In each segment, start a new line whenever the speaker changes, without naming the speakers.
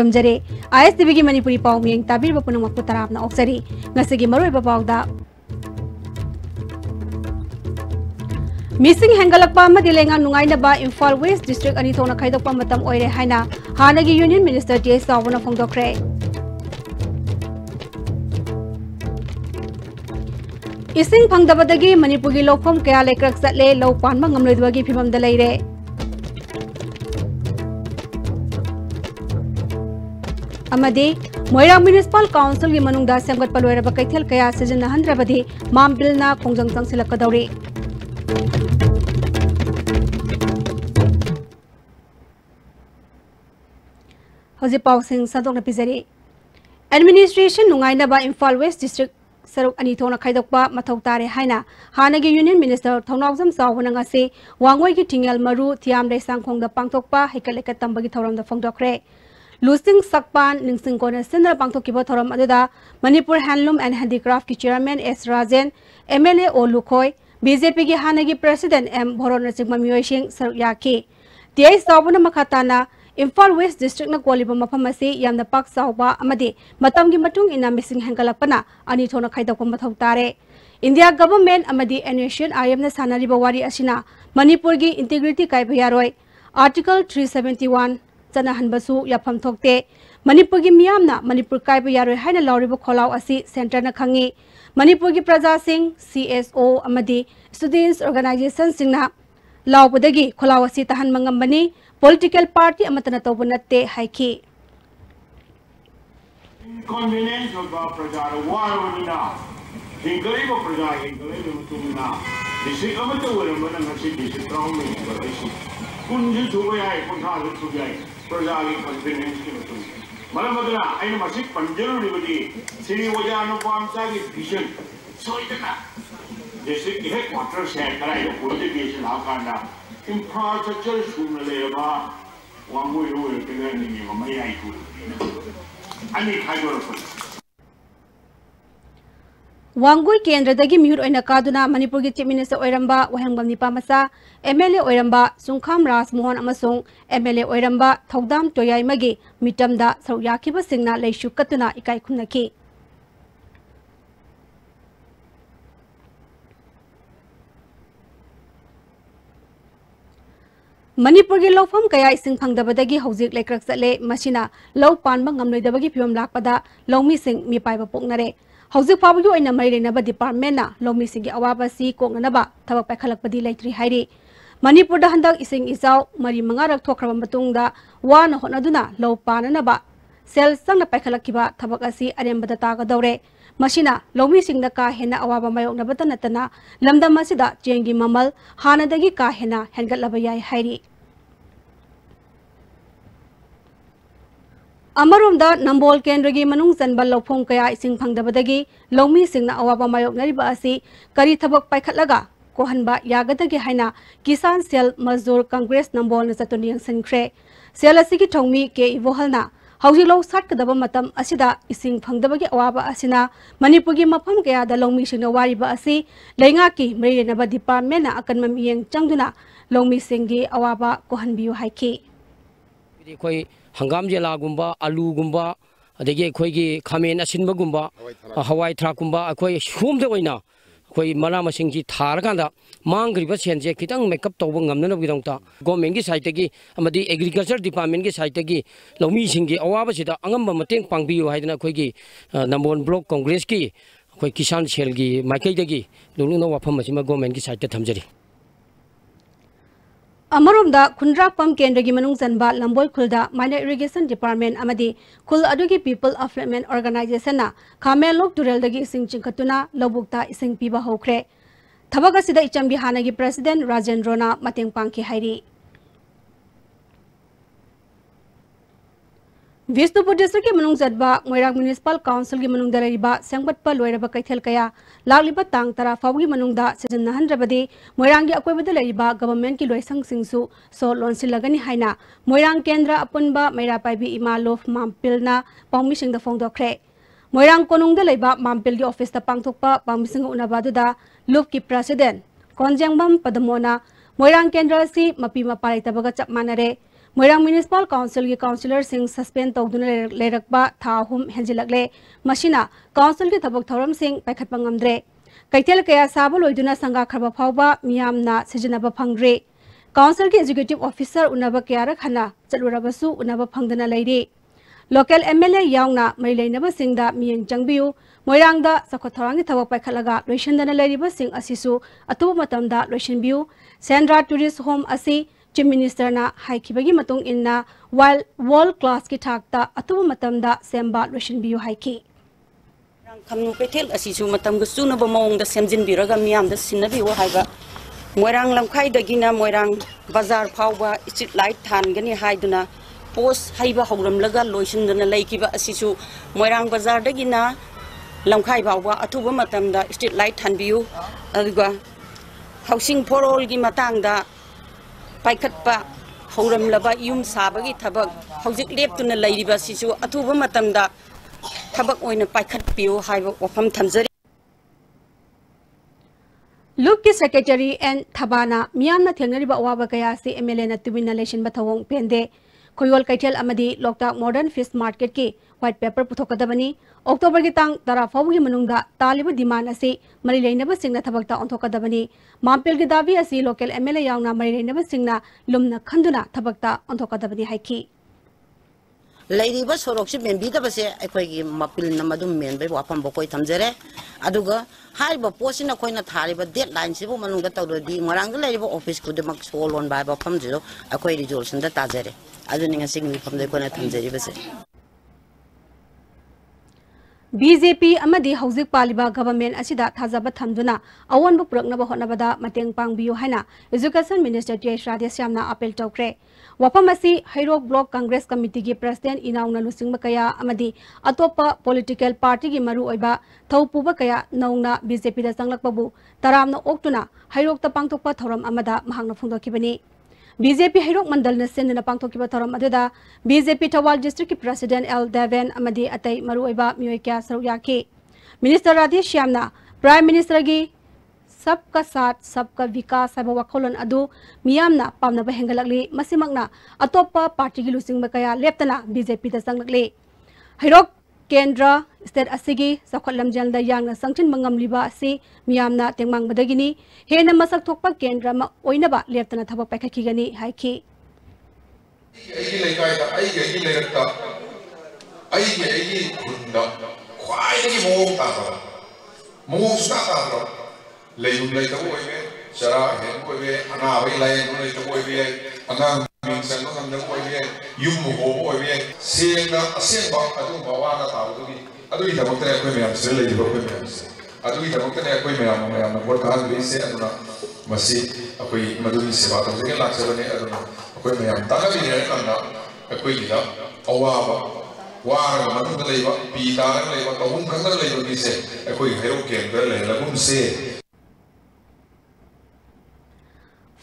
खुरमजरे ISTV की मणिपुरी पाव मियंग ताबीर पुनमक तराबना ऑक्सरी ngasi मरोइबा पावदा missing हेंगलकपा अमदि लेंगा नुंगाइनबा Imphal waste district अनि थोना खाइदोकपा मतम ओइरे हाइना हानगी यूनियन मिनिस्टर टी सावना फोंदोखरे इसिंग फंगदबदगी मणिपुरी लोकफम कया लेक्रक चले लौ पानबा ngamloidbagi फिबमदा लेरे अमदि मोइरांग म्युनिसिपल काउंसिल की मनुंगदा सेमगत पलोइरबा कैथेल कया सिजनहंद्रबदि माम बिलना खोंजंग चंगसिलकदौरे हौजी पाउसिंग सदोंना पिजरी एडमिनिस्ट्रेशन नुंगाइनबा इम्फाल वेस्ट डिस्ट्रिक्ट सरुक अनि थोना खाइदोकपा मथौ तारे हाइना हानगी यूनियन मिनिस्टर थौनावजम सावना ngasi वांगोई की थिंगल मरु थियाम रेसांगखोंदा पांगथोकपा हेकलेका तंबगी थौरमदा फोंदोखरे लुसिंग सकपान निंगसिंग कोना सिंदर पांगथोकिबा थौरम अदुदा मणिपुर हैंडलूम एंड हैंडीक्राफ्ट की चेयरमैन एस राजेन एमएलए ओ लुखोय बीजेपी की हानगी प्रेसिडेंट एम भोरोन सिंह ममियोइसिंग सरुक याकी टीआई सावना मखाताना इम्फाल वेस्ट डिस्ट्रिक्ट क्वालिबा मफम यामना पाक साउबा अमदि मतमगी मटुंग इना मिसिंग हेंगलपना अनि थोना खाइदोकपा मथौ तारे इंडिया गवर्नमेंट अमदि एनेशियन आईएम सानारिबा वारी असिना मणिपुर की इंटीग्रिटी कायबा यारोय आर्टिकल 371 चना हनबसु याफम थोकते मणिपुर की मियामना मणिपुर कायबा यारोय हाइना लौरिबा खोलाव असि सेंटर न खंगी मणिपुर की प्रजा सिंह सीएसओ अमदि स्टूडेंट्स ऑर्गेनाइजेशन सिंगना लाउबदगी खोलाव असि तहन मंगमबनी पॉलिटिकल पार्टी अमतना तौब नत्ते हाइकी
इनकन्वीनियंस ऑफ प्रजा वारवनिना हिंगरीबो प्रजा हिंगरीबो तुमना दिसि अमत वरमना ngasi दिसि त्राउमे बरैसि कुंजु जुबयाय कुंथाजु जुबयाय प्रजा की कन्वीनियंस की मतुम मरमदला आइन मसि पंजरुनिबदि श्री वजानु पामसा की विजन सोइदना दिसि हे क्वार्टर शेयर कराय पॉलिटिकेशन आकांडा इंफ्रास्ट्रक्चर सुन लेबा वांगोय रोय केगनि ममयाय कु अनि खाइदोरफु
वांगोय केंद्रदगी म्यूट ओइना कादुना मणिपुर की चीफ मिनिस्टर ओइरंबा वहंगम निपामसा एमएलए ओइरंबा सुंखाम राजमोहन अमसोंग एमएलए ओइरंबा थौदाम टोयाइमगी मिटमदा सौयाखिबा सिंगना लेशु कतुना इकाई खुनकी मणिपुर की लौफम कया इसिंग फंगदबदगी हौजिक लेक्रक चले मसिना लौ पानबा ngamloidabagi फिवम लाकपदा लौमी सिंग मिपाइबा पोकनरे हौजिक फाबगी ओइना मैरेनबा डिपार्टमेंट ना लौमी सिंग अवाबासी कोंगनबा थबक पाखलकपदी लेत्रि हाइरि मणिपुर दा हंदक इसिंग इजाव मरी मंगारक थोखरबा मतुंगदा वाना होनदुना लौ पाननबा सेल संगना पाखलकिबा थबक असि अरेमबदा तागदौरे मसिना लौमी सिंगदा का हेना अवाबा मायोकनबता नतना लमदम मसिदा चेंगी ममल हानदगी का हेना हेंगलबा याय हाइरि अमरोमदा नंबोल केंद्र की मनुंग चनबल लौफों कया इसिंग फंगदबदगी लौमी सिंगना अवाबा मायोकनरिबा असि करी थबक पाइखतलगा कोहनबा यागदगी हाइना किसान सेल मजदूर कांग्रेस नंबोल न चतुनियंग संख्रे सेल असि की थौमी के इवोहलना हौजी लौ साटकदबा मतम असिदा इसिंग फंगदबगी अवाबा असिना मणिपुर की मफम कयादा लौमी सिंगना वारिबा असि लेंगा की मरेनबा डिपार्टमेंट ना अकनम मियंग चंगदुना लौमी सिंगी अवाबा कोहनबियु हाइकी
कोई हंगाम जेलागुंबा आलूगुंबा अदगी अखोइगी खामेन असिनबगुंबा हवाई थ्राकगुंबा अखोइ सुमदे ओइना अखोइ मना मसिंगजी थारकांदा मांगरिबा सेंजे खितंग मेकअप तौब ngamnanabgidongta गवर्नमेंट की साइड तगी अमदी एग्रीकल्चर डिपार्टमेंट की साइड तगी लौमी सिंगी अवाबसिदा अंगम मतेंग पांगबियु हाइदना अखोइगी नंबोन ब्लॉक कांग्रेस की अखोइ किसान सेल की माइकैदगी लुलुनो वाफम मसिमा गवर्नमेंट की साइड त थमजरी
अमरोमदा खुंद्रापम केंद्र की मनुंग चनबा लंबोय खुलदा माइनर इरिगेशन डिपार्टमेंट अमदी खुल अदुगी पीपल अफ्लमेंट ऑर्गेनाइजेशन ना खामेलोक तुरेलदगी इसिंग चिंखतुना लौबुक्ता इसिंग पीबा होख्रे थबक असिदा इचमगी हानगी प्रेसिडेंट राजेंद्रना मतेंग पांखि हाइरि विष्णुपुर डिस्ट्रिक्ट की मनुंग चदबा मोइरांग म्युनिसिपल काउंसिल की मनुंग दरैबा सेंगबटपा लोइरबा कैथेल कया लालिबा तांग तरा फावगी मनुंगदा सिजनहनद्रबदी मोइरांग की अकोइबदा लैरिबा गवर्नमेंट की लोइसंग सिंगसु सो लोनसिलगनी हाइना मोइरांग केंद्र अपुनबा मैरापाइबी इमालोफ मामपिलना पाउमिसिंगदा फोंदोखरे मोइरांग कोनुंगदा लैबा मामपिल की ऑफिस ता पांगथोकपा पाउमिसिंग उनाबादुदा लुप की प्रेसिडेंट कोनजेंगबम पदमोना मोइरांग केंद्र असि मपी मपालैतबगा चप मानरे मोइरांग म्युनिसिपल काउंसिल की काउंसिलर सिंह सस्पेंड तौदुना लेरकबा था अहुम हेंजिलकले मसिना काउंसिल की थबक थौरम सिंह पाइखटपा ngamdre कैथेल कया साबा लोइदुना संगा खरबा फावबा मियामना सिजनबा फंगरे काउंसिल की एग्जीक्यूटिव ऑफिसर उनबा कयारा खना चलुरबसु उनबा फंगदना लेरी लोकल एमएलए यावना मई लेनबा सिंगदा मियंग चंगबियु मोइरांगदा सखोथरांगी थबक पाइखटलगा लोइसंदना लेरिबा सिंग असिसु अतुब मतमदा लोइसनबियु सेंड्रा टूरिस्ट होम असि चीफ मिनिस्टर ना हाइखिबगी मतुंग इन्ना वर्ल्ड क्लास की ठाकता अतुब मतमदा सेंबा लोइसनबियु हाइखि
खमनु कैथेल असिसु मतमग सुनब मौंगदा सेमजिनबिरगा मियामदा सिनबियो हाइबा मोइरांग लमखाइदगिना मोइरांग बाजार फावबा स्ट्रीट लाइट थानगनी हाइदुना पोस्ट हाइबा हौरमलगा लोइसनदना लेकिबा असिसु मोइरांग बाजारदगिना लमखाइ फावबा अथुब मतमदा स्ट्रीट लाइट थानबियु अदुगा हाउसिंग फॉर ऑल की मतंगदा पाइखटपा हौरमलबा युम साबगी थबक हौजिक लेप्तुना लेरिबा सिसु अथुब मतमदा थबक ओइना पाइखटपियो हाइबा वफम थमजरी
लुक की सेक्रेटरी एन थबाना मियामना थेंगनरिबा अवाबा कया से एमएलए ना तुबिना लेशन बथवंग पेंदे खोयल कैथेल अमदी लोकताक मॉडर्न फिश मार्केट की व्हाइट पेपर पुथोकदबनी अक्टोबर की तांग 10 फावगी मनुंगदा तालिब डिमांड असी मरि लेनबा सिंगना थबकता ओंथोकदबनी मामपेल की दाबी असी लोकल एमएलए यावना मरि लेनबा सिंगना लुमना खंदुना थबकता ओंथोकदबनी हाइखि
लेरिबा सोरोक्सि मेनबीदबसे अखोयगी मपिल नमदुम मेनबे वाफम बकोय थमजरे अदुगा हाइबा पोसिना खोयना थारिबा डेडलाइन सिबु मनुंगदा तौददी मोरांगदा लेरिबा ऑफिस कुदमक सोलोन बाय वाफम जिरो अखोय रिजोल्यूशन दा ताजरे अदुनि ngasing मिफमदे कोना थमजरिबसे
बीजेपी अमदी हौजिक पालिबा गवर्नमेंट असिदा थाजबा थमदुना अवनबु पुरकनबा होनबदा मतेंग पांगबियु हाइना एजुकेशन मिनिस्टर टी एच राधेश्यामना अपील तौक्रे वफम असी हैरोक ब्लॉक कांग्रेस कमिटी की प्रेसिडेंट इनाउना लुसिंगबा कया अमदी अतोपा पॉलिटिकल पार्टी की मरु ओइबा थौपुबा कया नौना बीजेपी दा संगलकबु तरामना ओक्तुना हैरोक ता पांगतोकपा थौरम अमदा महांगना फुंदोकिबनी बीजेपी हैरोक मंडल ने सेंदना पांगतोकिबा थौरम अदुदा बीजेपी थवाल डिस्ट्रिक्ट की प्रेसिडेंट एल देवेन अमदी अतै मरु ओइबा मियोय क्या सरुक याखि मिनिस्टर राधेश्यामना प्राइम मिनिस्टर की सबका साथ सबका विकास है वखोलन अदु मियामना पामना हेंगलकली मसिमकना अतोपा पार्टी की लुसिंग कया लेप्तना बीजेपी दा संगलकली हैरोक केंद्र स्टेट असिगी सखलमजलदा यांगना संगचिन मंगमलिबा असि मियामना तेंगमांगबदगिनी हेना मसक थोकपा केंद्र मा ओइनबा लेप्तना थबक पाइखखिगनी हाइखि
आइगी लेकायदा आइगी लेरकता आइगी खुंदा ख्वाइदगी मोंग ताबा मोंग सुता लेयुम लेता ओइबे चरा हेन ओइबे अनाबै लायन लेता ओइबे अनां मिंसन नंदा ओइबे युम हो ओइबे सेंगा असेंबा अदु बावाना ताबदुगी अदुई दमकते अखोय मयाम से लेइबो अखोय मयाम से अदुई दमकते अखोय मयाम वोट कान बिसे अदुना मसी अखोय मदुनी सेवा तौजगे लाक्सबने अदुना अखोय मयाम तानाबिने नंदा अखोय गिदा अवाबा वारगा मनुंदा लेइबा पी तारगा लेइबा तहुम खंगा लेइबो दिसे अखोय हेरो केंद्र लेलगुम से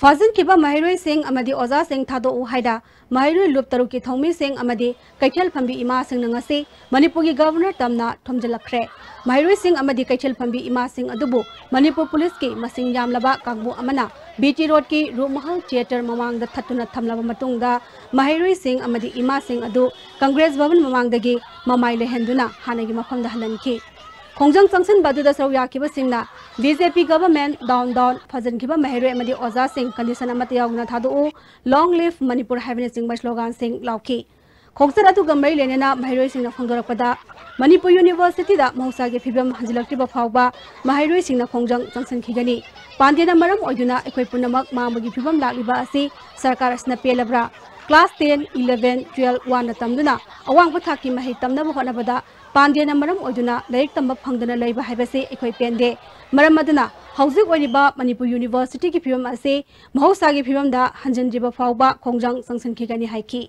फाजिन किबा महरोई सिंह अमदी ओजा सिंह थादो उहाइदा महरोई लुप तरु की थौमी सिंह अमदी कैथेल फंबी इमा सिंह नंगसे मणिपुर की गवर्नर तमना थोमजलखरे महरोई सिंह अमदी कैथेल फंबी इमा सिंह अदुबु मणिपुर पुलिस की मसिंग यामलबा कांगबु अमना बीटी रोड की रूमहल थिएटर ममांगदा थतुना थमलबा मतुंगदा महरोई सिंह अमदी इमा सिंह अदु कांग्रेस भवन ममांगदगी ममाई लेहेंदुना हानगी मफमदा हलनखि खोंजंग संगसन बदुदा सरु याखिबा सिंहना बीजेपी गवर्नमेंट डाउन डाउन फजनखिबा महरोई अमदी ओजा सिंह कंडीशन अमत यावना थादो लॉन्ग लिव मणिपुर हाइबने सिंह स्लोगान सिंह लाउखि खोंसर अदु गमरै लेनेना महरोई सिंहना फोंदोरकपदा मणिपुर यूनिवर्सिटी दा मौसागे फिबम हजिलक्तिबा फावबा महरोई सिंहना खोंजंग संगसनखिगनी पांडेना मरम ओइदुना एखोय पुनमक मामगी फिबम लाक्लिबा असि सरकार असना पेलब्रा क्लास 10 11 12 वाना तमदुना अवांग पथाकी महि तमनबा होनबदा पांडेना मरम ओइदुना लाइक तंबा फंगदना लैबा हाइबसे एखोय पेंदे मरम अदुना हौजिक ओइरिबा मणिपुर यूनिवर्सिटी की फिबम असे महौसागी फिबमदा हंजनजिबा फावबा खोंजंग संगसनखिगनी हाइखि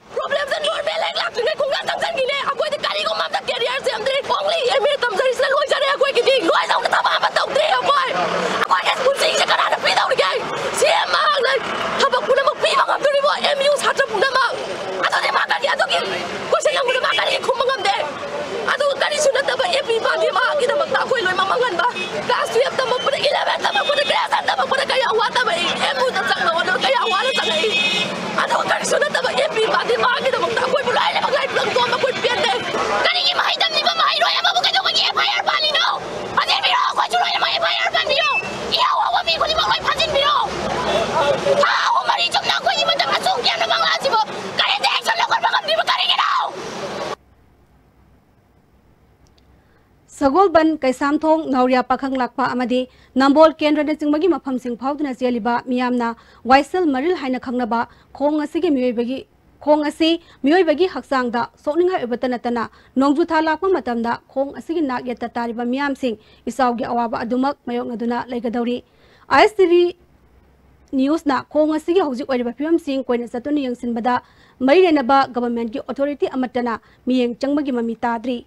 प्रॉब्लम से नॉर्मल लाइक लाखने खोंगा संगसनखिने अकोय गाड़ी को मामदा कैरियर से हमदे ओनली एमए तमजरी से लोय जारे अकोय की दी लोय जाऊ थबा बताउदे अकोय के स्कूल से करा पे दाउ के सीएम मांग थबक पुना मक पी मांग दुरी बो एमयू छात्र पुना मा अदे मा गाड़ी अदो की कोसे yang पुना मा गाड़ी खुमंगम दे अदो गाड़ी सुना तब एपी पादी मा की तब ता कोई लोय मांगन बा क्लास 12 तब पुना 11 तब पुना क्लास तब पुना कया हुआ तब एमयू तब संग नो कया हुआ तब अदो गाड़ी खुदी मगलाई फाजिन बिरो हा हमारी जमना कोई मत असुम क्या न मंगला जिबो करे दे एक्शन लगर बगम दिबो करेंगे नाउ
सगोल बन कैसामथोंग नौरिया पाखंग लाकपा अमदि नंबोल केंद्र ने चिंगबगी मफम सिंग फाउदना जेलिबा मियामना वाइसल मरिल हाइना खंगनबा खोंग असिगे मियोइबगी खोंग असि मियोइबगी हक्सांगदा सोनिंगा उबत नतना नोंजु था लाकपा मतमदा खोंग असिगे नाग यत तारिबा मियाम सिंग इसावगी अवाबा अदुमक मयोगनदुना लेगदौरी आईएसटीवी न्यूज़ ना खोंग असिगे हौजिक ओइरिबा फिल्म सिंग कोइना सतुनि यंगसिनबदा मरी लेनबा गवर्नमेंट की अथॉरिटी अमतना मियेंग चंगबगी ममी ताद्री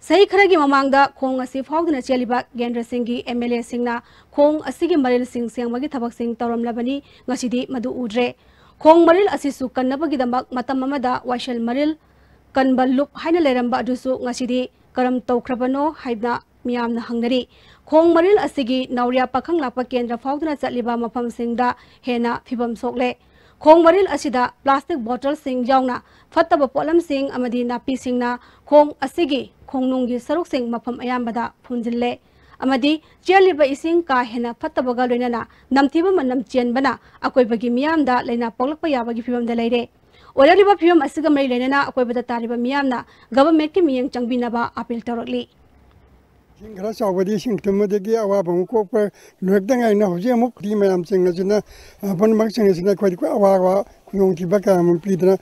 सही खरगी ममांगदा खोंग असी फाउदना चेलिबा गेंद्र सिंह की एमएलए सिंगना खोंग असिगे मरिल सिंग सेंगबगी थबक सिंग तौरमलबनी ngasidi मदु उड्रे खोंग मरिल असिसु कन्नबगी दमक मतम अमदा वाइशल मरिल कन्बल लुप हाइना लेरंबा अदुसु ngasidi करम तौख्रबनो हाइबना मियामना हंगरी खोंग मरिल असिगी नौरिया पाखंग लापा केंद्र फाउदना चलिबा मफम सिंगदा हेना फिबम सोकले खोंग मरिल असिदा प्लास्टिक बोतल सिंग जाउना फत्तब पोलम सिंग अमदी नापी सिंगना खोंग असिगी खोंगनुंगी सरुक सिंग मफम अयामबदा फुंजिल्ले अमदी चेलिबा इसिंग का हेना फत्तबगा लोइनना नमथिबा मनम चेनबना अकोइबगी मियामदा लेना पोलकपा याबगी फिबमदा लेरे ओरलिबा फिबम असिगा मरि लेना अकोइबदा तारिबा मियामना गवर्नमेंट की मियंग चंगबिनबा अपील तौरकली
खरा चावदी सिंगतमदगी अवाबम कोप नोकदंगाइना होजे अमुक दी मयाम सिंगजना अपन मक सिंगजना खोदि को अवावा खुयोंथिबा काम पीदना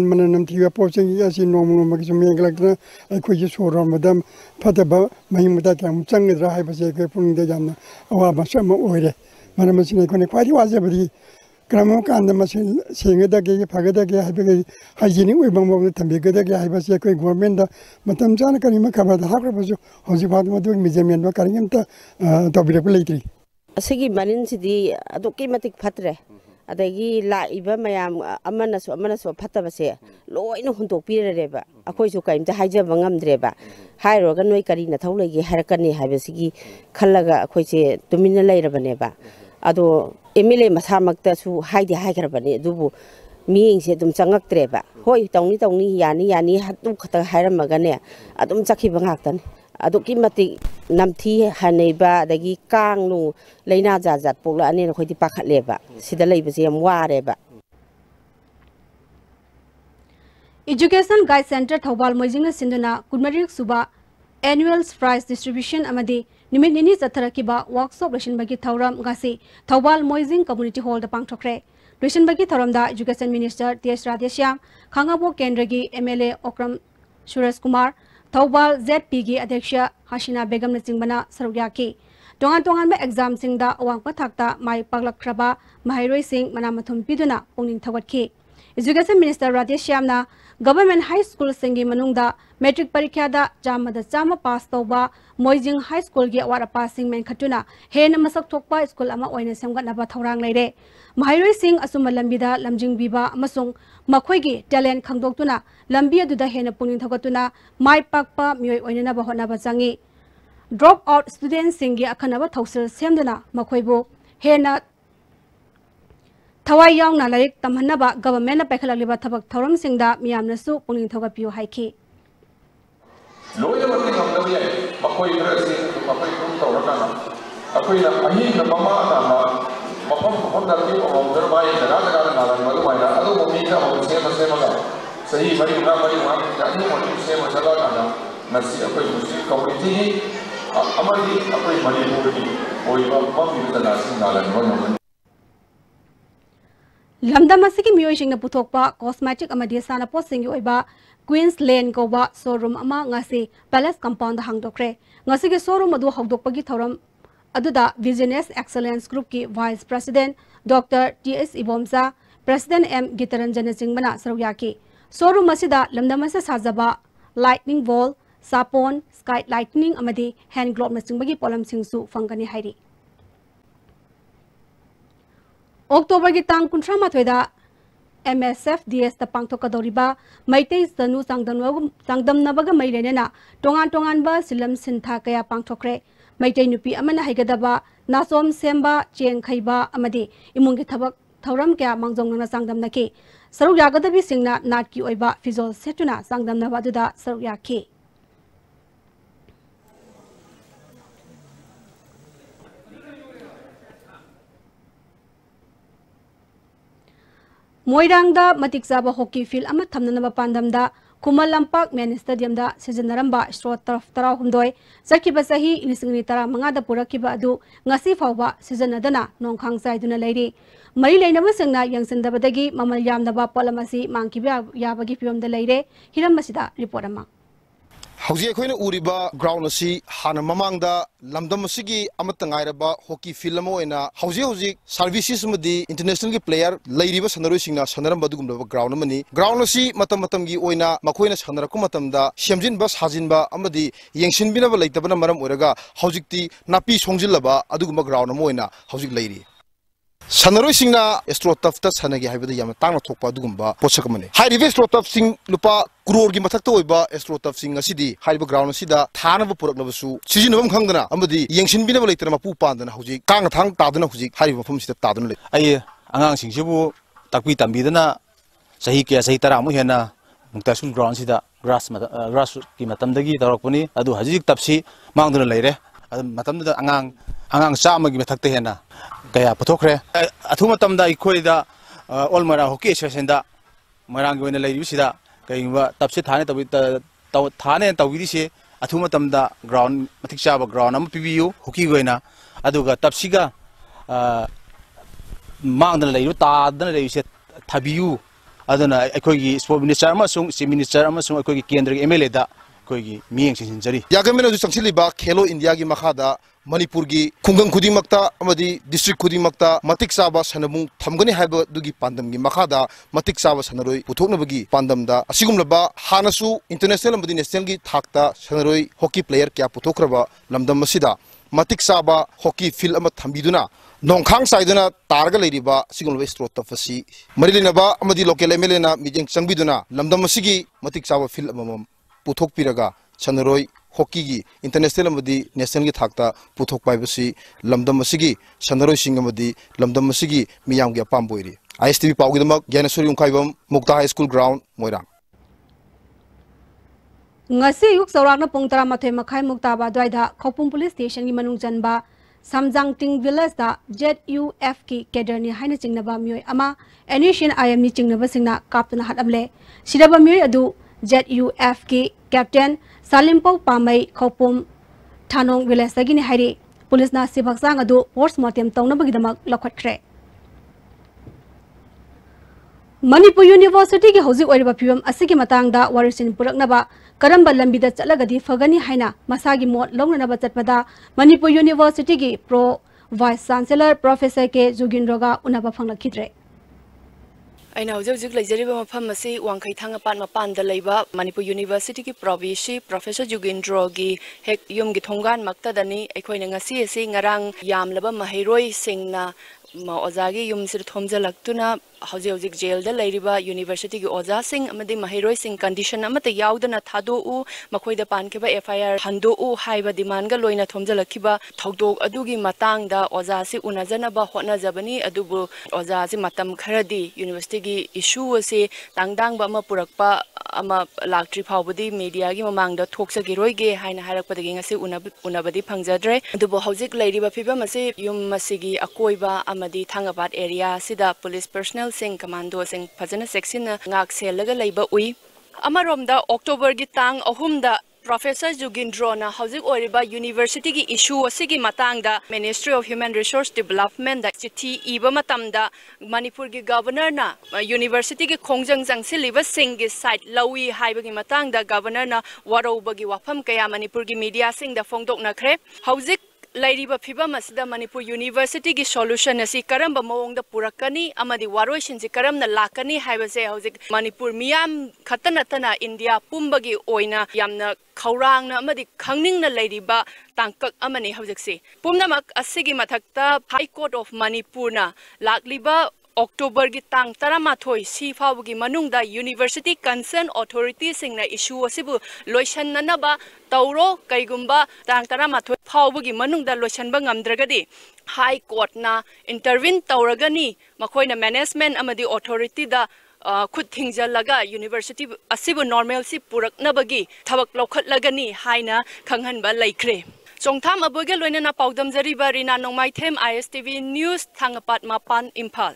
मन नमथिबा पोचिंग यासि नोमनोमगी सुमेंगलकना अखोजि सोरो मदम फतबा महिमदा काम चंगद्रा हाइबसे के पुंगदे जामना अवाबा सम ओइरे मनमसिने कोने ख्वादि वाजबदी क्रम कांद मसिन सेंगदगे फगदगे हाइबगे हाइजीनिक ओइबंगबो थंबेगदगे हाइबसे कोइ गवर्नमेंट दा मतम जान करिमा खबर हाक्रबसु हौजि फाद मदु मिजमेंट बा करिंगमता तबिरप लेत्री
असगी मनिन सिदी अदोकी मतिक फतरे अदगी लाइबा मयाम अमनसु फतबसे लोइनो हुंदोकपिरेबा अखोइसु काइमता हाइजबा ngamdreba हाइरोगा नोइ करी न थौलेगी हरकनी हाइबसिगी खल्लगा अखोइसे तुमिना लेरबनेबा अदो एमएलए मसामक्तसु हाइदे हाइखरबने दुबु मियेंसे दुम चंगक्त्रेबा होय तौनी यानी हतु खत हाइरमगने अदुम चखिबा ngaktan अदुकी मति नमथी हनेबा दगी कांगनु लेना जाजात पोला अने नखोइदि पाखलेबा सिदा लेबसे यम वारेबा
एजुकेशन गाइड सेंटर थौबाल मोइजिंग सिंदुना कुमरिक सुबा एनुअल प्राइज डिस्ट्रीब्यूशन अमदी निमित निनी चथरकिबा वर्कशॉप लेशनबगी थौरम गासी थौबाल मोइजिंग कम्युनिटी हॉल दा पांगथोखरे लेशनबगी थौरमदा एजुकेशन मिनिस्टर टीएस राधेश्याम खांगाबो केंद्र की एमएलए ओक्रम सुरेश कुमार थौबाल जेडपी की अध्यक्ष हसीना बेगम चिंबना सरुयाकी तोंगान तोंगान एग्जाम सिंगदा अवांगपा थाकता माइ पागलखरबा महैरोइ सिंग मनामथुम पिदुना पुंगनिंग थवटकी education minister राधेश्यामना government high school सिंगी मनुंगदा matric परीक्षा दा चामदा चामा पास तौबा मोइजिंग हाई स्कूल की अवार अपा सिंग मेंखटुना हेन मसक थोकपा स्कूल अमा ओइना सेमगनबा थौरांग लेरे महैरोइ सिंग असुम लंबिदा लमजिंग बिबा अमसुंग मखोइगी टैलेंट खंगदोक्तुना लंबी अदुदा हेन पुंगनिंग थगतुना माइ पाकपा मियोइ ओइनना होनबा चंगी ड्रॉप आउट स्टूडेंट सिंगी अखनबा थौसल सेमदुना मखोइबो हेना थवाई यावना लाइक तमहनबा गवर्नमेंट पैखलगलिबा थबक थौरम सिंगदा मियामनसु पुंगनिंग थगपियो हाइखि
लोयमति ngамdबे मखोइ खरसि मखोइ तुम तौरकाना अखोइना अहिंग ममा नामा मफम होदरबी ओमदर बाय जगा नारन मदुमाइना अदु ममीना होसे मसेमगा सही मरि उना जानि मोनि सेम सदाकाना नसि अखोइ मुसि कम्युनिटी अमरि अखोइ मणिपुरी ओइबा मम्मीदना सिंगालन मनोमन
लमदम असिगी मियोइसिंगना पुथोकपा कॉस्मेटिक अमदी सानापोट सिंगी ओइबा क्वींस लेन कोबा शोरूम अमा ngasi पैलेस कंपाउंड हांगदोखरे ngasi शोरूम अदु हौदोकपगी थौरम अदुदा बिजनेस एक्सलेंस ग्रुप की vice president doctor TS Ibomsa president M Geetranjan सिंगमना सरुयाकी शोरूम असिदा लमदम असे साजबा लाइटनिंग वॉल सापोन स्काई लाइटनिंग अमदी हैंड ग्लोव नसिंगबगी पोलम सिंगसु फंगनी हाइरी अक्टोबर की तांग 38 MSFDS ता पांगथोकदौरिबा मैतै सनु चांगदमनबगा मैलेनेना टोंगान टोंगानबा सिलम सिंथा कया पांगथोखरे मैतै नुपी अमना हाइगदबा नासोम सेम्बा चेंग खैबा अमदी इमुंगी थबक थौरम क्या मांगजोंगना चांगदमनकी सरुक यागदबी सिंगना नाटकी ओइबा फिजोल सेटुना चांगदमनबा दुदा सरुक याखी मोइरांगदा मतिक चाबा हॉकी फील्ड अमा थमननबा पांडमदा कुमल लंपाक मेन स्टेडियम दा सिजनरंबा स्ट्रो तरफ तराव हुंदोय सखिबा सही 2015 दा पुरकिबा अदु ngasi फावबा सिजनदना नोंखांग चाइदुना लेरी मरी लेनबा संगना यंगसंदबदगी ममल यामदबा पोलमसी मांकिबा याबगी फियमदा लेरे हिरम मसिदा रिपोर्ट अमा
हौजी अखोइना उरिबा ग्राउंड असि हाना ममांगदा लमदम असिगी अमत ngairaba hockey field ama oina hauji services madi international gi player leiriba sanaroi singna sanaram badugumba ground amani ground asi matam gi oina makoina sanaraku matamda semjinba sajinba amadi yengsinbinaba leitabana maram oraga haujikti napi songjilaba adugumba ground ama oina haujik leiri Sanaroi singna estrotaf ta sanagi haibada yam tangna thokpa adugumba posakamani hairibe estrotaf sing lupa crore gi mathakta oiba estrotaf sing asidi haiba ground asida thanaba puraknabasu sijinabam khangdana amadi yengsinbinaba leitara mapu pandana hauji kang thang taduna hauji haiba mafam sida taduna le
ai angang singsibu takpi tambidana sahi kya sahi tara mu hena muktasul ground sida grass ki matamdagi tarakpani adu hajik tapsi mangduna leire matamda angang chamagi mathakta hena kaya pathokre athuma tamda ikoida olmara hockey session da marang wena leiri sida kaywa tapse thane thane tawidi se athuma tamda ground mathik chaba ground am pbu hockey goina aduga tapsiga mangdana leiru tadana leiru se thabiu adana akogi sport minister amasung chief minister amasung akogi kendra mla da akogi miyeng sinjari
yagamena ju sangsiliba khelo india gi makhada Manipur gi khungang khudimakta amadi district khudimakta matik saba sanamung thamgani haiba dugi pandam gi makhada matik saba sanaroi puthoknabagi pandamda asigumlaba hanasu international amadi national gi thakta sanaroi hockey player kya puthokraba lamdam masida matik saba hockey field ama thambiduna nongkhang saiduna targa leiriba sigumlaba strota fasi marilinaba amadi local mla na mijeng changbiduna lamdam masigi matik saba field amam puthokpiraga sanaroi hockey gi international amadi national gi thakta puthok paibasi lamdam asigi sanaroi sing amadi lamdam asigi miyam gi apam boiri ISTV pawgidamak Gyanasuri Ungkaibam Mukta High School ground Moirang
ngasi yuk saurakna pung 13 makhai muktaba dwaida khopum police station gi manung janba samjang ting village da ZUF ki cadre ni haina chingnaba mioi ama Asian IM ni chingnaba singna kaptuna hatamle sidaba mioi adu ZUF ki captain Salimpau Pamai Khopum Thanong village sagini hairi police na sibaksang adu postmortem tawnabagidama lakhatre Manipur University ki hoji oiriba phibam asigi matangda warisin puraknaba karamba lambida chalagadi fagani haina masagi mot longnaba chatpada Manipur University ki pro vice chancellor professor ke Jugindroga unaba phanglakhidre
aina hojik leijariba mafam asi wangkhai thanga pan mapan da leiba Manipur University ki provici professor Jugindro gi hek yum gi thonggan makta dani aikhoina ngasi ase ngarang yamlaba mahairoi singna ma ozagi yum sir thomjalaktuna hojik jail da leiriba university gi oza sing amadi mahairoi sing condition amata yaudana thado u makhoi da pan kheba FIR hando u haiba demand ga loina thomjalakhiba thodok adugi matang da oza si unajana ba hona jabani adubu oza si matam kharadi university gi issue ase tangdang ba ma purakpa ama laktri phawbadi media gi mamang da thoksa gi roige haina harakpadagi ngasi unabadi phangjadre adubu hojik leiriba phibam ase yum masigi akoiba amadi thangabat area sida police personnel sing commando sing phajana section na ngak selaga leiba ui amaromda October gi tang ahumda Professor Jugindro na hojik oiriba university gi issue asigi matangda Ministry of Human Resource Development da chithi iba matamda Manipur gi governor na university gi khongjang jangsil sing gi site lawi haiba gi matangda governor na waroba gi wafam kaya Manipur gi media sing da phongdok na khre hojik lairiba phibam asida Manipur University gi solution asi karamba mawongda purakani amadi waroi shinji karamna lakani haibase hojik Manipur miyam khatanatana India pumbagi oina yamna khaurangna amadi khangningna lairiba tangkak amani hojikse pumnamak asigi mathakta High Court of Manipur na lakliba October gi tang taramathoi si fawgi manungda University Concern Authority singna issue asibu loishan nanaba tauro kaigumba tang taramathoi fawgi manungda loishan ba ngamdragadi High Court na intervene tauragani makhoina management amadi authority da khud thingjalaga university asibu normalcy puraknabagi thabak lokhatlagani haina khanghanba laikre Chongtham aboge loinana paudam jariba rina nongmai them ISTV news thangapat mapan Impal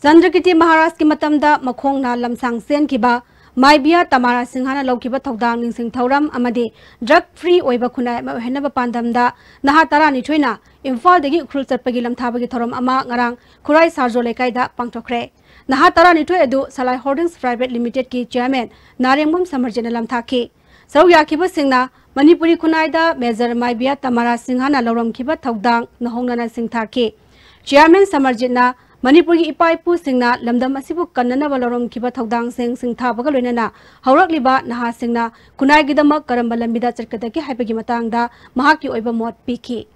Chandrakirti Maharaj ki matamda makhongna lamsang sen kiba Maibia Tamara Singhana Lokiba Togdang Ningsing Thoram Amadi drug free oiba khunai ma henaba pandamda naha tarani choina Imphal degi ukhul chatpagi lamthabagi thoram ama ngarang Khurai Sarjo lekaida pangthokre naha tarani thoi edu Salai Holdings Private Limited ki chairman Narengmum Samarjana lamthaki Sau yakiba singna Manipuri khunaida Major Maibia Tamara Singhana Loram kiba Togdang nahongnana singthaki Chairman Samarjana Manipuri Ipaipu Singna Lamdam Asibu Kanana Valorum Kiba Togdang Sing Sing Tabagaluna, Haurakliba Naha Singna, Kunai Gidama Karambalambida Circataki Hypagi Matanga, Mahaki Oiba Mot Piki.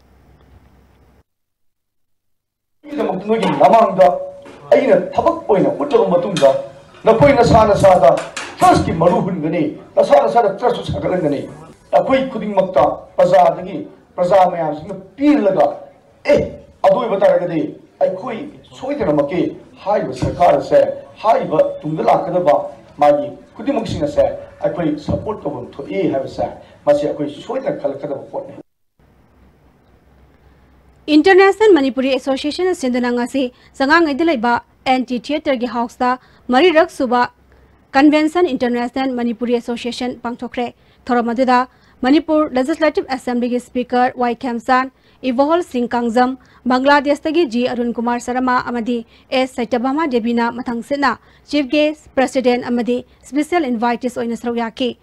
Namanga, Aina Tabak Point, Utter Matunga, Napoina Sana Sada, Trusty Maruhungani, Nasana Sada Trust Sakalangani, a quick pudding Makta, Pazadagi, Prazamaya, Pilaga, Adu Bataragadi. I quit Sweden Maki, high with Sakara said, high but Tungala Magi, Kudimuxina said, I quit support of him to E have said, Masia quit Sweden Kalakata.
International Manipuri Association of Sindunangasi, Sangang Idileba, Anti Theatre House, the Mari Rak Suba, Convention International Manipuri Association, Pangtokre, Thoromaduda, Manipur Legislative Assembly Speaker Y. Kamsan, Ivohol Singh Kangzam, Bangladesh tagi G. Arun Kumar Sarama Amadi, S. Saitabama Debina Matangsena, Chief Guest, President Amadi, Special Invitees Oina Saroyaki.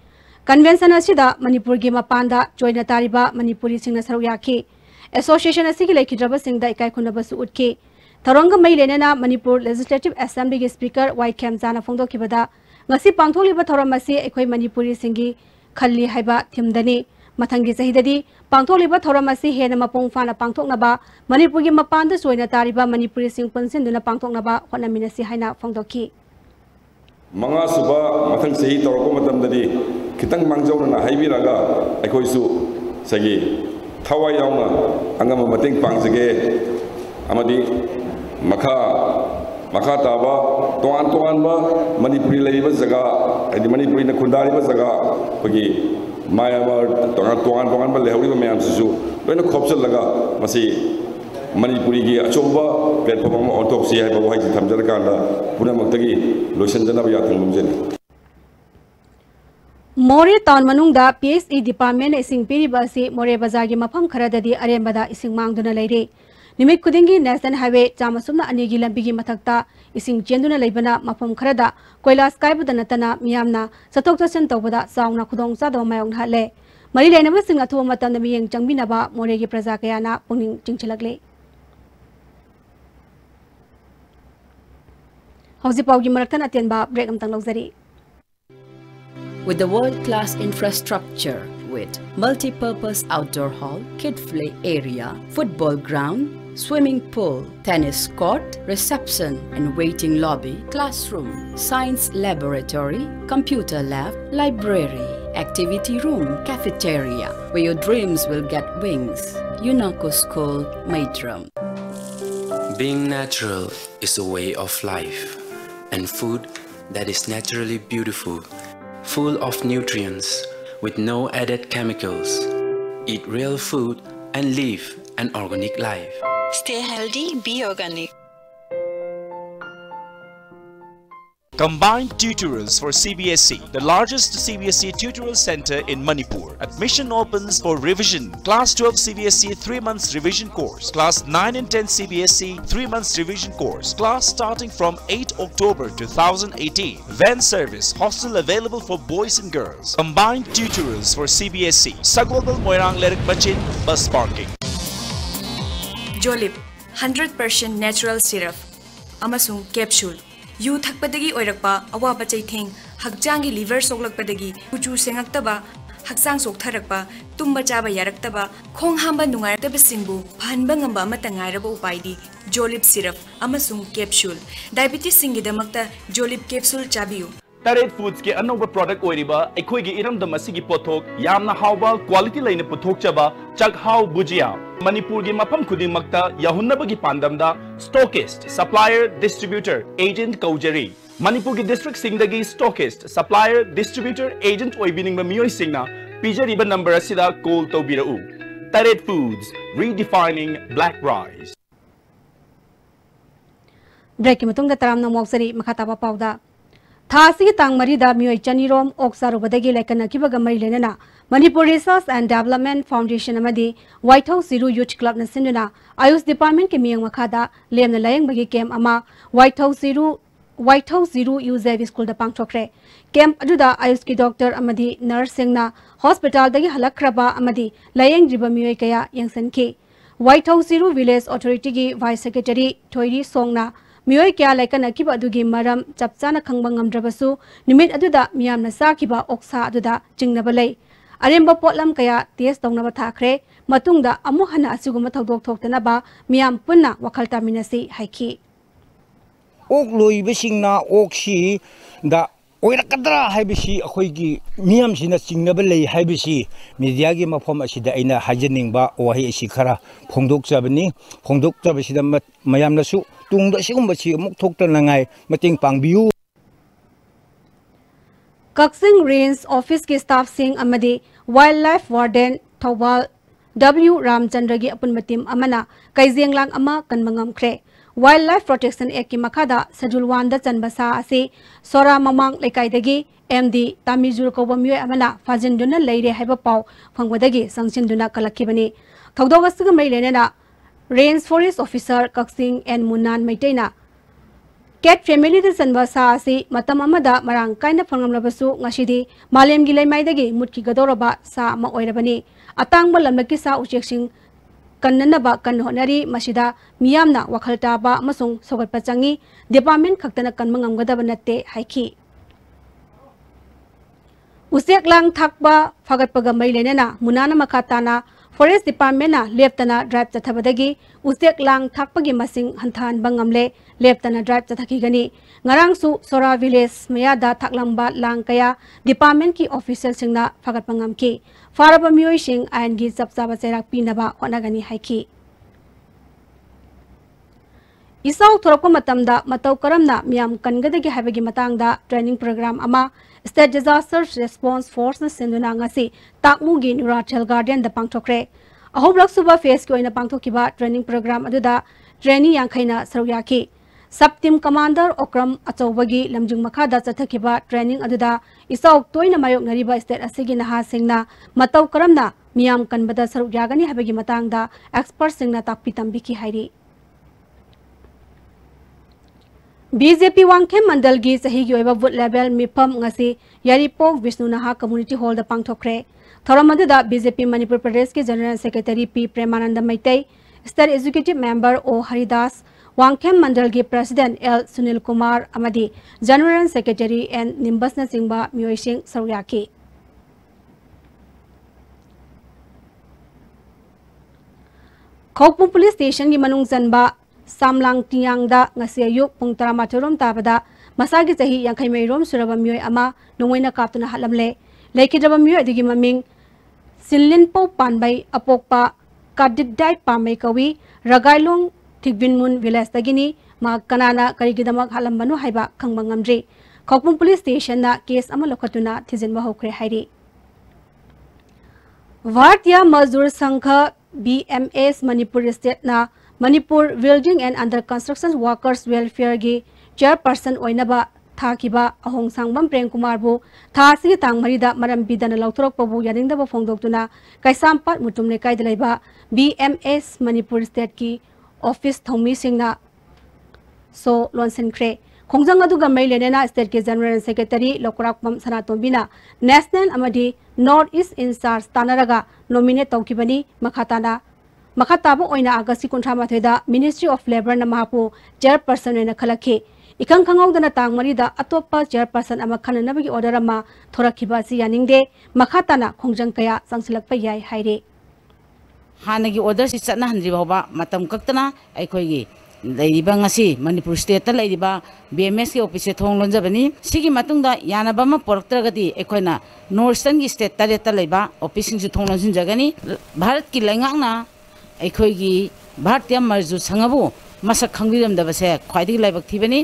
Convention Asida, Manipur Gima Panda, Joina Tariba, Manipuri Singh Saroyaki. Association Asiki Lake Draba Singh Daikai Kunabasu Utki. Taronga Mailenena, Manipur Legislative Assembly Speaker Y. Kamzana Fondo Kibada, Ngasi Pangtoliba Thoramasi, Ekoi Manipuri Singi, Khali Haiba, Timdani. Matangi Sahidadi, Pangtoliba Thoramasi Hena Mapong Fana Pangtoknaba, Manipuri Mapanda Soina Tariba, Manipuri Sing Punsin Duna Pangtoknaba, Honaminasi Haina Fondoki.
Manga Suba, Matang Sahi Torokomatam Dadi, Kitang Mangzona, Haibiraga, Ekoisu, Sagi, Tawayama, Angama Mating Pangsage, Amadi, Makataba, Toanba, Manipuri Laiba Zaga, and the Manipuri Kundari Zaga, Pagi. Maya Tuan Balehovi Mayam Susu, when a copsa laga, Masi Manipuri, Achoba, Petpom autopsy, I have a white Tamjarakanda, Punamatagi, Lusanjana.
More Town Manungda, PSE Department is in Piribasi, More Bazagi Mapam Karadadi, Arembada is in Mangduna Lady. Nimik Kudingi, National Highway, Jamasuna, Anigila Bigi Matakta, is in Jenduna Labana, Mapam Karada, Koila Skybudanatana, Miamna, Satokta Santobada, Sauna Kudong Sado Mayong Hale. Marilena was sing at home at the Miyang Jangbinaba, Moregi Prazakayana, Puning Chinchilagli. Hosipaugi Maratan Atenba, Bregam Tanglozari.
With the world-class infrastructure with multi-purpose outdoor hall, kid play area, football ground, swimming pool, tennis court, reception and waiting lobby, classroom, science laboratory, computer lab, library, activity room, cafeteria, where your dreams will get wings. UNACO School, Maitram.
Being natural is a way of life, and food that is naturally beautiful, full of nutrients, with no added chemicals. Eat real food and live an organic life.
Stay healthy, be organic.
Combined tutorials for CBSE, the largest CBSE tutorial center in Manipur. Admission opens for revision. Class 12 CBSE 3 months revision course. Class 9 and 10 CBSE 3 months revision course. Class starting from 8 October 2018. Van service, hostel available for boys and girls. Combined tutorials for CBSE. Sagwabal Moirang Lerik Bachin, bus parking.
Jolip, 100% natural syrup. Amasung capsule. Yu thakpadagi oirakpa awaba chaitheng hakjangi liver soklakpadagi kuchu sengaktaba haksang soktharakpa tumba chaba yaraktaba khong hamba nungaraktaba singbu phanba ngamba amata ngairaba upaidi Jolip syrup amasung capsule diabetes singidamakta Jolip capsule chabiyu.
Taret Foods के अनोबा product ओरिबा एखोइगी इरमदम असिगी पोथोक यामना हाउबा quality line पुथोक चबा चगहाउ बुजिया मणिपुर की मफम खुदिमक्ता याहुन्नबगी पांदमदा स्टॉकिस्ट सप्लायर डिस्ट्रीब्यूटर एजेंट कौजरी मणिपुर की डिस्ट्रिक्ट सिंगदगी स्टॉकिस्ट सप्लायर डिस्ट्रीब्यूटर एजेंट ओइबिनिंग मियोय सिंगना पिजरिबा नंबर असिदा कॉल तौबिरउ Taret Foods redefining black rice.
Break की मतुंग दा तराम न मौसरी मखाताबा पाउदा थासी तांग मरीदा मियोय चनीरोम ओक्सारुबदगी लेकन किबगा मरी लेना Manipur research and development foundation अमदी व्हाइट हाउस सिरू यूथ क्लब न सिंदुना आयुष डिपार्टमेंट के मियंग मखादा लेमना लायंग बगी कैंप अमा व्हाइट हाउस सिरू यूजेवी स्कूल दा पांगथोखरे कैंप अदुदा आयुष की डॉक्टर अमदी नर्स सिंगना हॉस्पिटल दगी हलखरबा अमदी लायंग जिबा मियोय कया यंगसनखी व्हाइट हाउस सिरू विलेज अथॉरिटी की वाइस सेक्रेटरी थोइरी सोंगना मियोय क्या लायकन अकिबा अदुगी मरम चपचाना खंगबा ngamdrabasu निमित अदुदा मियामना साकिबा ओक्सा अदुदा चिंगनबा लै अरेंबा पोटलम कया टेस्ट तौनबा थाखरे मतुंगदा अमु हना असुगुम थौदोक थोक्तनबा मियाम पुन्ना वखल तामिनसी हाइखी
ओक लोइबसिंगना ओक्सी दा ओइरकदरा हाइबसी अखोइगी मियामसिना चिंगनबा लै हाइबसी मीडियागी मफम असिदा अइना हाइजनिंगबा ओहाइ असि खरा फोंदोकजाबनी फोंदोकजाबसिदा मयामनासु तुंगदा सिगुम्बसी अमुक थोक्तनंगाय मतेंग पांगबियु
कक्सिंग रेंज ऑफिस के स्टाफ सिंह अमदी wild life warden Thoubal W Ramchandra की अपुनमतिम अमना कैजेंगलांग अमा कनमंगमख्रे वाइल्ड लाइफ प्रोटेक्शन एक्ट की मखादा शेड्यूल 1 दा चनबसा असे सोरा ममांग लेकाइदगी MD तामिजुर कोबमियो अमना फाजिनदुना लेरे हाइबा पाव फंगबदगी संगसिनदुना कलखिबनी थौदोगसग मैलेनेना रेंज फॉरेस्ट ऑफिसर कक्सिंग एन मुनान मैटेना कैट फैमिली द चनबसा असे मतम अमदा मरांग काइना फंगमलबसु ngashidi मालेमगी लेमाइदगी मुटकी गदोरबा सा अमा ओइरबनी अतांगबा लमलकी सा उचेक्सिंग कन्ननबा कन होनरी मसिदा मियामना वखल ताबा अमसुंग सोगतपा चंगी department खक्तना कनमंगमगदब नत्ते हाइखी उसेक long थाकबा फगतपगा मैलेनेना मुनाना मखाताना forest department लेफ्टना drive चथबदगी उसेक long थाकपगी मसिंग हंथान बंगमले लेफ्टना drive चथखिगनी ngarangsu sora village mayada thaklamba lang kaya department ki official singna fagat pangam ki faraba mioi sing ain gi chapchaba cherak pinaba honagani haiki isau thorokpa matamda matau karamna miyam kangadagi habagi matangda training program ama state disaster response force na sinduna ngasi takmu gi Nurachal garden da pangthokre ahoblak suba phase ki oina pangthokiba training program aduda trainee yangkhaina saruyaki Subteam Commander Okram Achobagi Lamjung Makada Chathakiba training aduda isau toina mayok nariba state asigi naha singna matau karamna miyam kanbada saruk yagani habagi matangda expert singna takpi tambiki hairi BJP Wangkhem Mandal gi sahi gi oiba vote level mifam ngasi Yaripok Vishnu Naha Community Hall da pangthokre thoramadda BJP Manipur Pradesh ke General Secretary P Premananda Maitai State Executive Member O Haridas Wangkhem Mandal ki President L Sunil Kumar amadi General Secretary and Nimbas na singba Myoising Saryaki Khopum Police Station ki manung janba Samlang Tiang da ngasi ayuk pung 12 tabada masagi chahi 50 rom suraba myoi ama nongoina kaptuna halamle leikidaba myoi adigi maming Sinlinpo Panbai Apokpa Kadidai Pamai Kawi Ragailong Tigbinmun village tagini ma kanana karigidamak halambanu haiba khangbangamdri Khopum Police Station na case ama lokatuna thijinba hokre hairi Bharatiya Mazdoor Sangha BMS Manipur State na Manipur Building and Under Construction Workers Welfare gi chairperson oinaba thakiba ahong sangbam Prem Kumar bu thasi tangmarida maram bidana lautorok pabu yaningdaba phongdoktuna kaisampat mutumne kaidalaiba BMS Manipur State ki office thomi singna so lonsen kre khongjang aduga mailenena state ke general secretary Lokrakpam Sanatombina national amadi north east in charge tanaraga nominate tawkibani makhataba oina agasti 38 da Ministry of Labor na mahapu chairperson na khalakhe ikang khangawdana tangmarida atopa chairperson ama khananabagi order ama thorakiba si yaningde makhatana khongjang kaya sangsilakpa yai haire
हानगी order से चना हंद्री बाबा मतम कक्तना अखोगी लेरिबा ngasi Manipur state ta लेरिबा BMS के ऑफिस से थोंग लोंजबनी सिगी मतुंगदा यानाबा म पोरक्तरगदी अखोइना नॉर्थर्न की स्टेट तारे ता लेबा ऑफिस सिंग थोंग लोंजिन जगनी भारत की लैंगांगना अखोगी भारतीय मजदूर संघबु मसक खंगबिरमदबसे ख्वाइदगी लाइबक थिबनी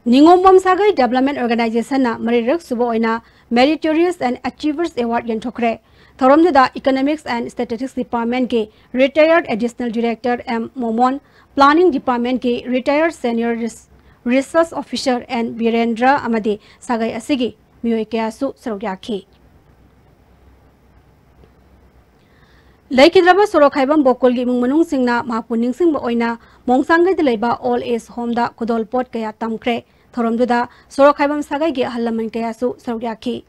Ningombam Sagai Development Organization na Marirek Subo oina Meritorious and Achievers Award yanthokre Thoramduda Economics and Statistics Department ke Retired Additional Director M. Momon, Planning Department ke Retired Senior Research Officer and Birendra Amade Sagai Asigi Miyoi Kayasu Sarugyaki. Laikidraba Sorokhaibam Bokolgi Munung Singna Mapuning Sing Oina Mongsanga de Leba All Age Home da Kodol Pot Kaya Tamkre Thoramduda Sorokhaibam Sagai Ge Halaman Kayasu Sarugyaki.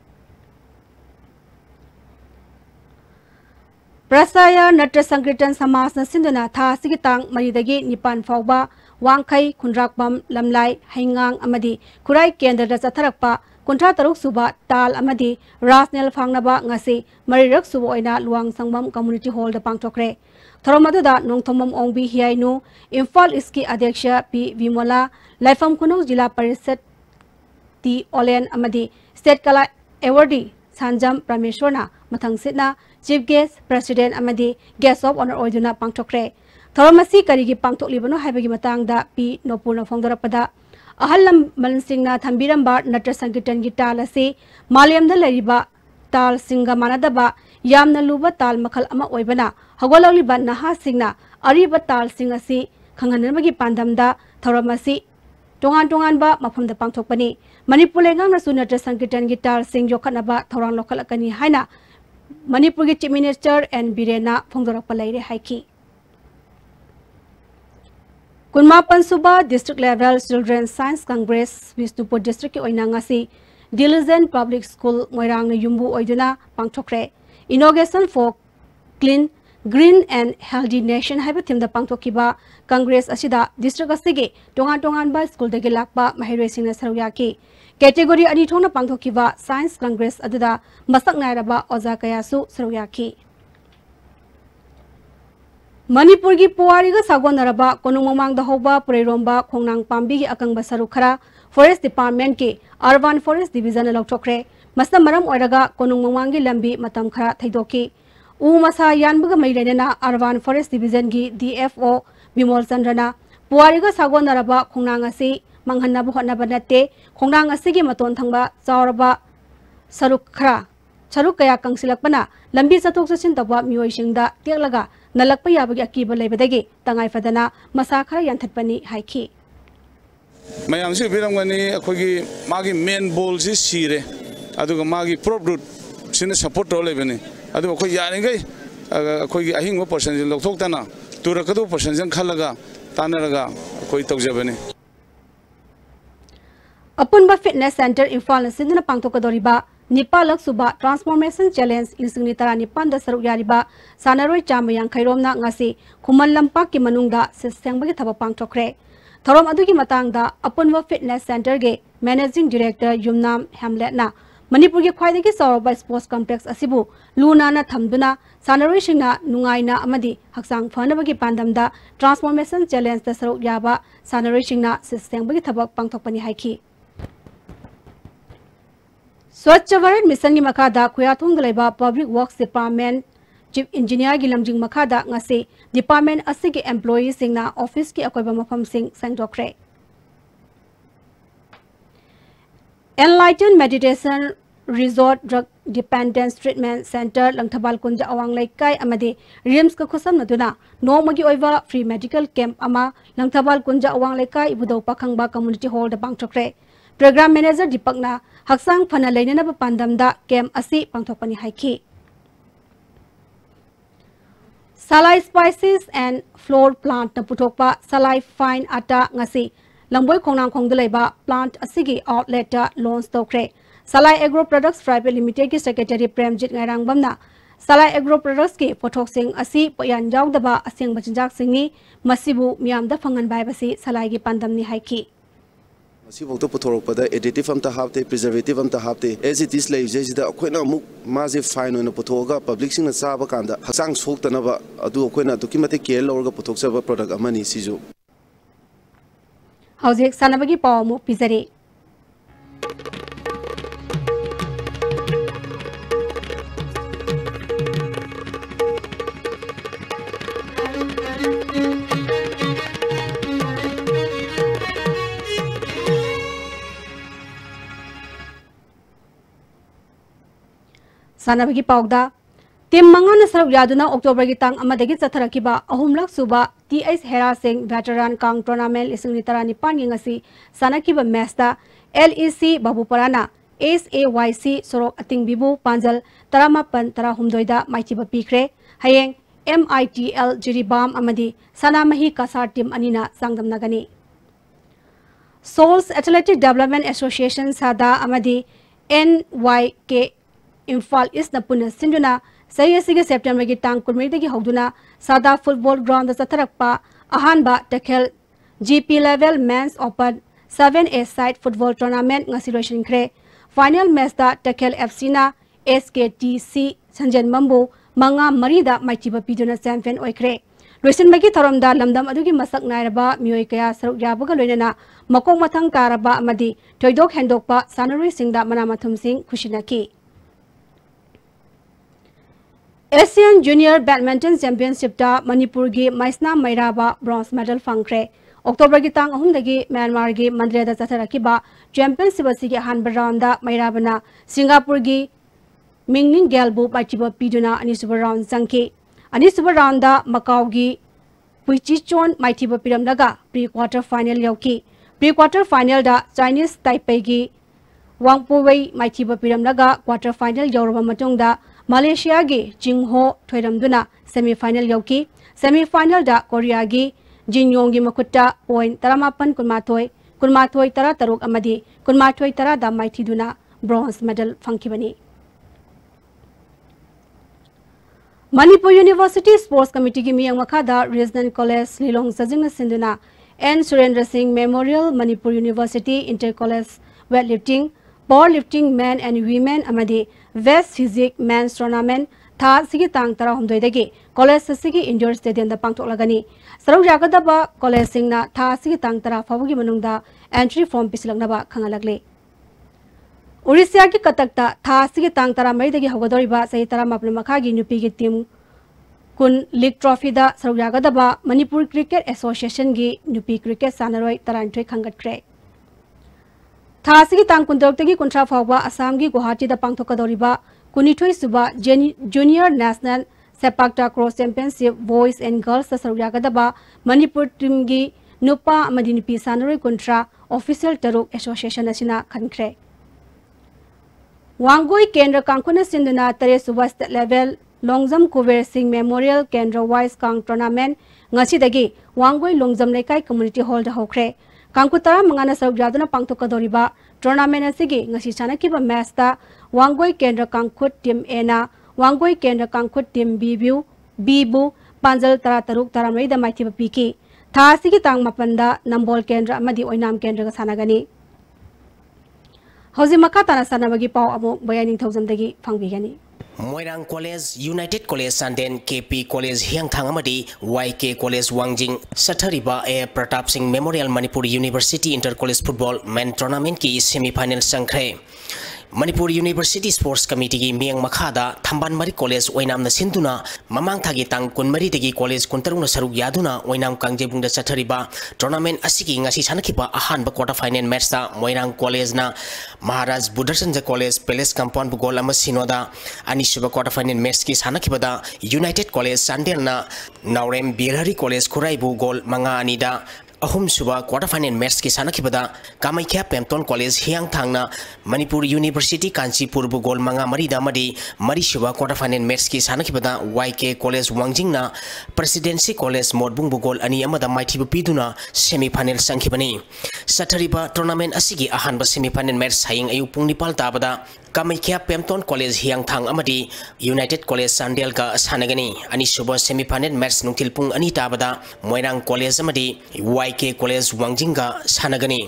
Prasaya Natra Sankirtan Samas na Sinduna Tha Sigitang Maridagi Nipan Fauba Wangkai Kundrakbam Lamlai Haingang Amadi Kurai Kendra Zatharakpa Kuntra Taruk Suba Tal Amadi Rasnel Fangnaba Ngasi Marirak Subo Oina Luang Sangbam Community Hall the Pangtokre Thoromaduda Nongthomam Ongbi Hiainu Imphal Iski Adyaksha P Vimola Laifam Kunong Jila Parisat T Olen Amadi State Kala Awardee Sanjam Prameshwarna Mathang Sitna Chief Guest President Amadi Guest of Honor Oiduna Pangtokre Thoramasi Karigi Pangtok Libano Habagi Matangda P Nopurna Fongdarapada Ahalam Malansingna Thambiramba Natra Sankirtan Gital Asi Maliam the Leriba Tal Singa Manadaba Yamna Luba Tal Makal Ama Oibana Hagolaliba Naha Singna Ariba Tal Singasi Kanganamagi Pandamda Thoramasi Tongan ba mafam da pangthokpani Manipulengang na Natra Sankirtan Gital Sing Jokanaba Thorang Lokalakani Haina Manipur Chief Minister and Birena Fongdorakpalaire Haiki Kunmapan Suba District Level Children's Science Congress Visnupur District Oinangasi Diligent Public School Moirang Yumbu Oiduna Pangthokre Inauguration for Clean Green and Healthy Nation haiba theme da pangthokiba Congress asida district asige tongan ba school dagi lakpa mahiroi singna sarugyaki category ani thona pangthokiba Science Congress aduda masak nairaba oja kayasu sarugyaki Manipur gi puari ga sagonaraba konung mamang da hoba pureiromba khongnang pambi gi akangba sarukhara Forest Department ke Urban Forest Division lokthokre masna maram oiraga konung mamang gi lambi matam khara thaidoki Umasa Yanbuga Maidana Urban Forest Division gi DFO Bimol Chandrana Puariga Sagonaraba Kongnangasi Manghanabu Hanabanate Kongnangasi gi Maton Thangba Chauraba Sarukra Charukaya Kangsilakpana Lambi Satok Sasin Taba Mioishingda Tialaga Nalakpa Yabagi Akiba Lebedagi Tangai Fadana Masakara Yanthatpani Haiki
Mayamsi Biramani Akogi Magi main balls is Sire Aduga Magi prop root Sina support Olebani Adu ko yaringai koi ahing person lokthok tana turakadu person jang khalaga tanaraga koi tawjabani
Apunba Fitness Center Imphal Sindna Pangtokadoriba Nipalak Suba Transformation Challenge Ilsingnitara Nipan da saruk yariba Sanaroi Chamayang Khairomna ngasi Khuman Lampak ki manungda sesyangbagi thaba pangtokre Thorom adugi matangda Apunba Fitness Center ge Managing Director Yumnam Hamletna Manipur ki khwaidagi sauraba sports complex asibu luna na thamduna sanaroi singna nungaina amadi haksang phanabagi pandamda transformation challenge da saruk yaba sanaroi singna sistengbagi thabak pangthokpani haiki Swachh Bharat Mission gi makada Kuyathong dalaiba Public Works Department Chief Engineer gi lamjing makada ngase department asigi employees singna office ki akoiba mafam sing sangdokre Enlightened Meditation Resort Drug Dependence Treatment Center Langthabal Kunja Awang Laikai Amadi Rims ka khusam naduna nomagi oiva free medical camp ama Langthabal Kunja Awang Laikai Ibudau Pakhangba Community Hall da pangthokre Program Manager Dipakna Haksang Phana Leinana ba pandamda camp asi pangthokpani haiki Salai Spices and Flour Plant na puthokpa Salai Fine Atta ngasi Lamboy Kongnang Kongdalaiba plant asigi outlet launch tokre Salai Agro Products Private Limited ki Secretary Premjit Ngairangbamna Salai Agro Products ki pothok sing asi poyan jawdaba aseng bachinjak singni masibu miyamda phangan bai basi Salai gi pandamni haiki
Masibu to pothok pada additive amta hapte preservative amta hapte as it is like jejida akoina muk maze fine ona pothoga public sing na saba kanda haksang soktana ba adu akoina dokimate care lorga pothok saba product amani sijo
Hauzik sanabagi pawamu pizari Sanabagi pawda team मंगन सरक यादुना October की तंग अमदगी चथरकिबा अहुमलक सुबा TH Hera Singh veteran kang tournament लिसिंग तरा निपान यंगसी सनकिबा मैचता LEC बाबूपराना SAYC सोरोक अतिंग बिबू पांजल तरामापन तरा हुमदोइदा माइचिबा पीख्रे हयेंग MITL Jiribam अमदी Sanamahi Kasar team अनिना सांगदमनगनी Souls Athletic Development Association Sada Amadi NYK Imphal East Napuna Sinduna Sayasiga September ki tang kunmiri ki hogduna Sada Football Ground da Tarakpa Ahanba Takhel GP Level Men's Open 7A Side Football Tournament ngasirotion kre Final match da Takhel FC na SKTC Sanjan Mambu Manga Marida Maichiba Piduna champion oikre Luisin bagi tharamda lamdam adugi masak nairaba mioi kaya saruk yabaga loinana makong mathang karaba amadi thoidok hendokpa sanarui singda manamathum sing khusinaki Asian Junior Badminton Championship da Manipur gi Maisna Mairaba bronze medal fangkre October gi tang ahum dagi Myanmar gi Mandre da chatharakiba championship asigi hanba round da Mairabana Singapore gi Mingning Gelbu Pachiba Piduna ani super round sangki Ani super round da Macau gi Puichichon Maitiba Piram laga pre-quarter final yauki. Pre-quarter final da Chinese Taipei gi Wangpuwei Maitiba Piram laga quarter final yauraba matong da Malaysia gi Jingho Thoiramduna semi-final yauki. Semi-final da Korea gi Jinyong gi Makutta point taramapan kunmathoi tara taruk amadi kunmathoi tara da Maitiduna bronze medal fangkibani. Manipur University Sports Committee ki miyang makada Regional College Lilong Sajing Sinduna N Surendra Singh Memorial Manipur University Inter-College Weightlifting Powerlifting Men and Women amadi West Physique Men's Tournament tha sigi tang tara humdoidagi college sigi indoor stadium da pangthoklagani sarau jagadaba college singna tha sigi tang tara fabugi manungda entry form pisilaknaba khangalagle Orissa ki katakta tha sigi tang tara maidagi hogadoriba sahi tara mapna makhagi nupi gi team kun league trophy da sarugyagadaba Manipur Cricket Association gi nupi cricket sanaroi taranthoi khangatkre tha sigi tang kuntortagi kuntra phawba Assam gi Guwahati da pangthokadoriba kunithoi suba junior national sepak takraw championship boys and girls da sarugyagadaba Manipur team gi nupa amadi nupi sanaroi kuntra official taruk association asina khankre Wangoi Kendra Kangkuna Sinduna Tare Suba State Level Longjam Kuber Singh Memorial Kendra Wise Kang Tournament ngasi dagi Wangoi Longjam Lekai Community Hall da hokre Kangkutara mangana saruk jaduna pangthokadoriba tournament asigi ngasi chanakiba match da Wangoi Kendra Kangkut Team A na Wangoi Kendra Kangkut Team B-bu Panjal tara taruk taramai da maithiba piki tha asigi tang mapanda Nambol Kendra amadi Oinam Kendra ga sanagani Hauzi makatana sanabagi pau amo bayaning thousandagi fangbigani
Moirang College, United College Sanden, KP College Hiang Thangamadi, YK College Wangjing, Sathariba A Pratap Singh Memorial Manipur University Inter-College Football Men Tournament ki semi-final sangkre. Manipur University Sports Committee ki miyang makhada Thamban Mari College Oinam na sinduna mamang thagi tang kunmari degi college kuntarung na saruk yaduna Oinam Kangjebung da sathariba tournament asigi ngasi sanakiba ahanba quarter final match da Moirang College na Maharaj Buddhasanja College Palace Compound bu goal ama sinoda ani suba quarter final match ki sanakiba da United College Sandel na Naurem Birhari College Khurai bu goal manga ani da Ahum suba quarter final match ki sanakibada Kamaikya Pemton College Hiang Thangna Manipur University Kanchipur bu gol manga mari damadi mari suba quarter final match ki sanakibada YK College Wangjing na Presidency College Modbung bu gol ani amada maithibu piduna semi final sangkibani Sathariba tournament asigi ahanba semi final match haying ayu pung nipal tabada Kamaikya Pemton College Hiang Thang amadi United College Sandel ka sanagani ani suba semi final match nungtil pung ani tabada Moirang College amadi YK College Wangjinga sanagani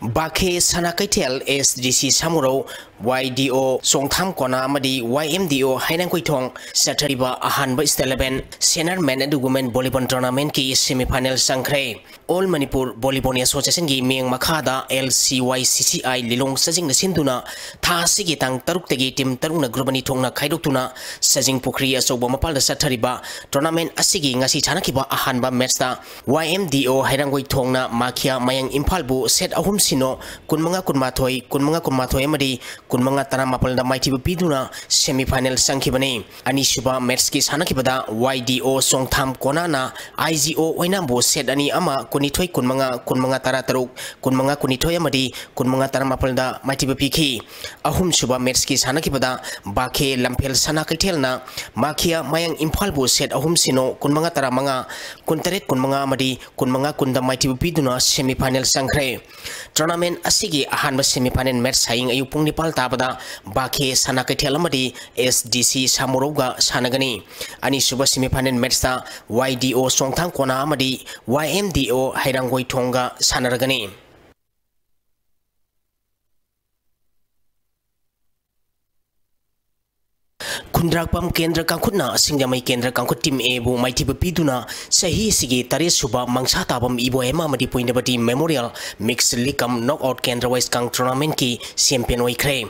Bakhe Sanakaitel SDC Samuro YDO Songtham Kona amadi YMDO Hainang Koithong Sathariba ahanba Steleven Senior Men and Women Volleyball Tournament ki semi-final sangkre All Manipur Volleyball Association gi miyang makhada LCYCCI Lilong Sajing na sinduna tha sigi tang taruk tagi team tarung na grupani thongna khaidoktuna Sajing Pukri asoba mapal da Sathariba tournament asigi ngasi chanakiba ahanba match da YMDO Hainang Koithong na Makhia Mayang Imphal bu set ahum sino kunmanga kunmathoi amadi kunmanga taramapal da maitibu piduna semi final sangkhibani ani suba match ki sanakibada YDO songtham konana IGO oinambo set ani ama kunithoi kunmanga tarataruk kunmanga kunithoi amadi kunmanga taramapal da maitibu pikhi ahum suba match ki sanakibada bakhe lampel sana kaithelna makhia mayang imphal bu set ahum sino kunmanga taramanga kuntaret kunmanga amadi kunmanga kunda maitibu piduna semi final sangkhre tournament asigi ahanba semi final match saing ayu pung nipal tabada bakhe sana kaithel amadi SDC Samuroga sanagani ani suba semi final match ta YDO songthang kona amadi YMDO hairangoi thonga sanaragani Kundrakpam Kendra Kankutna Singamai Kendra Kankut Team Ebu Mighty Piduna Sahi Sigi Tare Suba Mangsa Tabam Ibo Ema Madi Puindabati Memorial Mixed Likam Knockout Kendra West Kang Tournament Ki Champion Oikre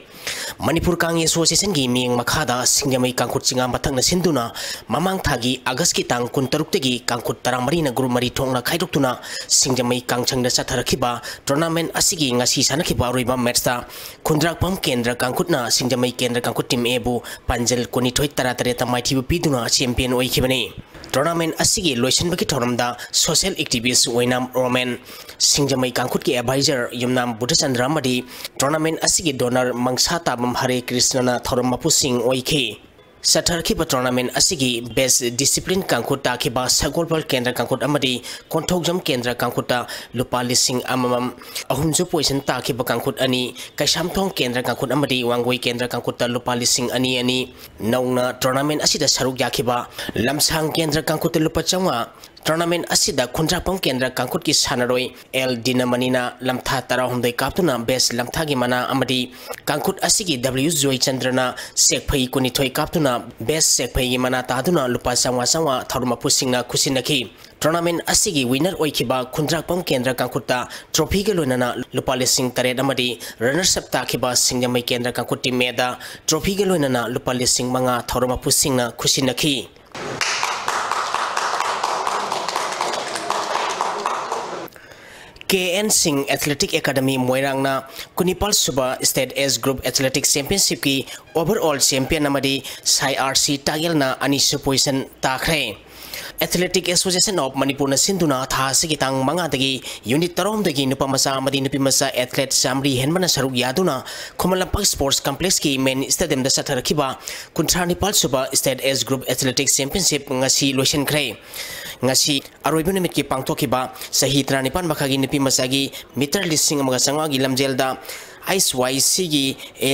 Manipur Kang Association Gi Ming Makada Singamai Kankut Singa Matang Sinduna Mamang Thagi Agas Kitang Kuntaruktegi Kankut Taramarina Guru Mari Tongna Kaiduktuna Singamai Kang Changda Satarakiba Tournament Asigi Ngasi Sanakiba Riba Matchta Kundrakpam Kendra Kankutna Singamai Kendra Kankut Team Ebu Panjal Kunithoi Taratareta Maitibu Piduna Champion Oikibani Tournament Asigi Loisan Baki Tournamda Social Activist Wainam Roman Singjamai Kankut ki advisor Yumnam Buddhachandra Madi Tournament Asigi donor Mangsa Tabam Hare Krishna Thoramapu Singh Oiki Satarkiba tournament asigi best discipline Kankut takiba Sagolbal Kendra Kankut Amadi Kontogjam Kendra Kankuta Lupa Lising Amamam Ahunju Poison takiba Kankut Ani Kaishamtong Kendra Kankut Amadi Wangoi Kendra Kankuta Lupa Lising Ani Nauna tournament asida Saruk Yakiba Lamsang Kendra Kankuta Lupa Changwa Tournament asida Kundrakpam Kendra Kankut ki sanaroi El Dinamanina Lamtha Tarahumdai Kaptuna best Lamthagi Mana Amadi Kankut asigi W Joy Chandrana Sekpai Kunithoi Kaptuna best Sekpai Mana Taduna Lupa Sangwa Tharumapu Singna Kusinaki Tournament asigi winner oikiba Kundrakpam Kendra Kankuta trophy galonana Lupa Lising Taret Amadi runners up takiba Singamai Kendra Kankut team meda trophy galonana Lupa Lising Manga Tharumapu Singna Kusinaki KN Singh Athletic Academy Moirangna Kunipal Suba State S Group Athletics Championship ki overall champion amadi SIRC Tagelna Anisu Poison Takre Athletic Association of Manipur na Sinduna tha sigitang mga dagi unit tarom dagi nupamasa amadi nupimasa athlete Samri Henmana Saruk Yaduna Kumalampag Sports Complex ki main stadium da Satarakiba Kuntrani Suba State S Group Athletics Championship ngasi lotion kre ngasi aroibu nimit ki pangtokiba sahi 34 makagi nipi masagi meter lising mga sangagi lamjelda ISYC gi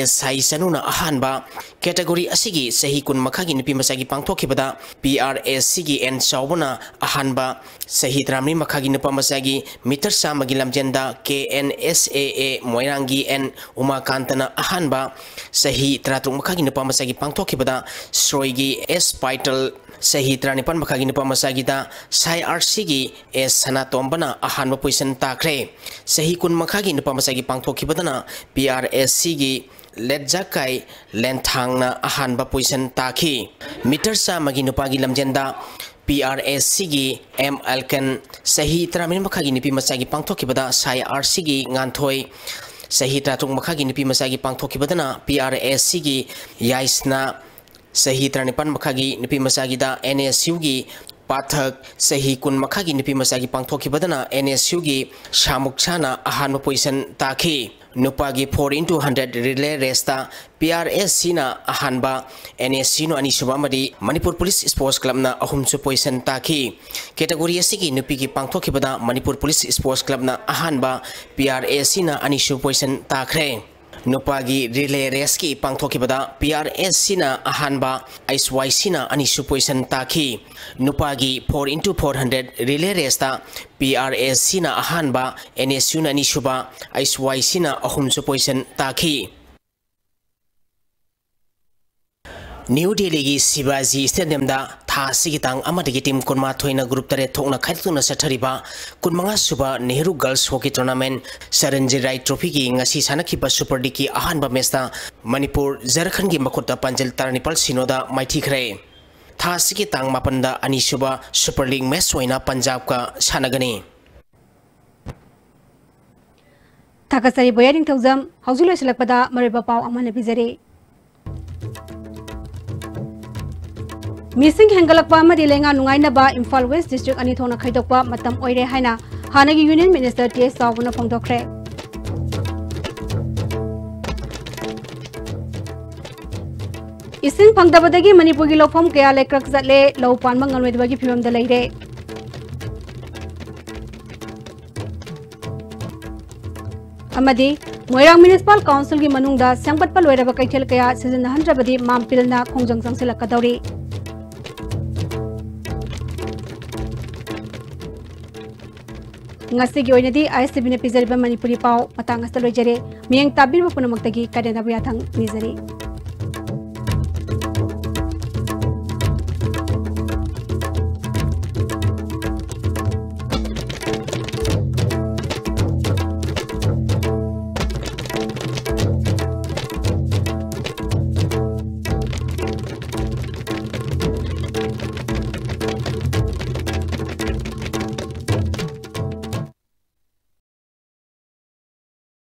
SI sanuna ahanba category asigi sahi kun makagi nipi masagi pangtokibada PRSC gi N Saubuna ahanba sahi tramni makagi nipa masagi meter samagi lamjenda KNSAA Moirangi N Umakantana ahanba sahi tratung makagi nipa masagi pangtokibada Sroigi S Spital Sahi Tranipan Makagi Nipa Masagita SIRC gi S Sanatombana ahanba position takre sahi kun makagi nipa masagi pangtokibadana PRSC gi Letjakai Lenthangna ahanba position taki meter sa magi nupagi lamjenda PRSC gi M Alkan sahi tramin makagi nipi masagi pangtokibada SIRC gi nganthoi sahi tratung makagi nipi masagi pangtokibadana PRSC gi Yaisna Sahi Tranipan Makagi Nipi Masagi da NSU gi Pathak Sahi Kun Makagi Nipi Masagi Pangthoki Badana NSU gi Shamukchana ahanba position taki Nupagi 4x100 relay resta PRSC na ahanba NSC no anisuba madi Manipur Police Sports Club na ahumsu position taki category asigi nupi gi pangthoki bada Manipur Police Sports Club na ahanba PRSC na anisu position takre Nupagi relay race ki pangthoki bada PRSC na ahanba ISYC na anisu position taki Nupagi 4x400 relay race ta PRSC na ahanba NSU na anisuba ISYC na ahumsu position taki New Delhi gi Shivaji Stadium da tha sigitang amadagi team kunma thoina group tare thokna khaituna sathariba kunmanga suba Nehru Girls Hockey Tournament Saranji Rai Trophy gi ngasi sanakhiba Super League ki ahanba match ta Manipur Jharkhand gi makhota Panjal Taranipal Sinoda maithi khre tha sigitang mapanda ani suba Super League match oina Punjab ka sanagani
Takasari boyaring thauzam haujulo selakpada mariba paw amana bizare. Missing hengalakpa amadi lenga nungainaba Imphal West District ani thona khaidokpa matam oire haina hanagi Union Minister T.S. Sawuna phongdokre. Ising phangdabadagi Manipurgi lofam kaya lekrak zatle law panma ngalwedbagi phimamda leire. Amadi Moirang Municipal Council ki manungda sangpat palweraba kaithel kaya season 100 badi mampilna khongjang sangsilakadori. Ngasi gi oinadi ISTV ne pizariba Manipuri paw matang asta loijare miyang tabir punamuktagi kadena buyathang nizari.